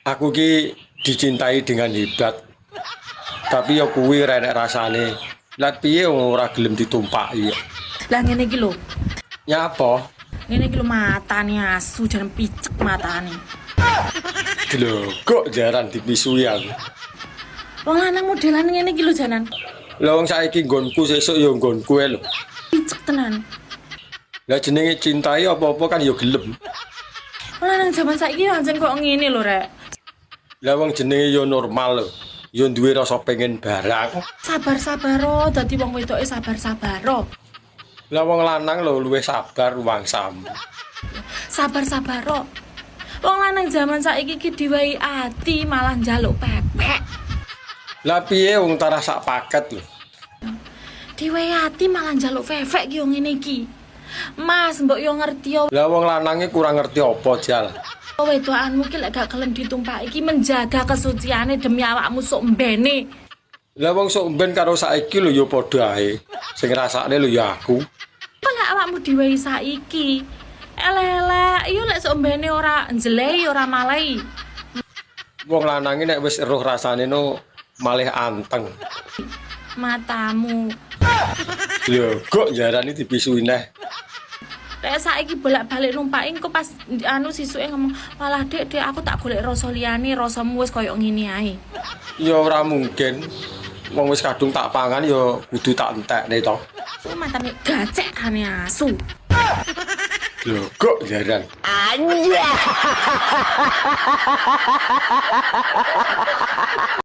Aku ki dicintai dengan hebat. Tapi ya kuwi renek rasane. Lah piye wong ora gelem ditumpaki. Lah ngene iki lho. Nyapa? Ngene iki lho matane asu jan picek matane. Glogok jaran dipisui aku. Wong lanang modelan ngene iki lho janan. Lah wong saiki nggonku sesuk ya nggonku ae lho. Picek tenan. Lah jenenge cintai apa-apa kan ya gelem. Wong lanang jaman saiki ancen kok ngene lho, Rek. Lah wong jenenge ya normal lho. Ya duwe rasa pengen barang. Sabar-sabar oh, dadi wong wedoke sabar-sabar oh. Lah wong lanang lho luwih sabar wangsam. Sabar-sabar oh. Wong lanang jaman saiki ki diwehi ati malah njaluk pepek. Lah piye wong tarah sak paket lho. Diwehi ati malah njaluk fefek ki yo ngene iki. Mas, mbok yo ngerti yo. Lah wong lanange kurang ngerti apa jal. Wedokanmu ki lek gak gelem ditumpaki iki menjaga kesuciane demi awakmu sok mbene. Lah wong sok mben karo saiki lho ya padha ae. Sing ngrasakne lho ya aku. Kok lek awakmu diwehi saiki? Elek-elek, yo lek sok mbene ora njlehi ora malehi. Wong lanange nek wis eruh rasane no malih anteng. Matamu. Lho, kok jarane dipisui neh. Lek saiki bolak-balik numpaki engko pas anu sisuke ngomong, "Walah, Dek, aku tak golek rasa liyane, rasamu wis koyo ngene ae." Ya ora mungkin. Wong wis kadung tak pangan ya kudu tak entekne to. Ku matane gacek kane asu. Lho, kok jaran. Anjay.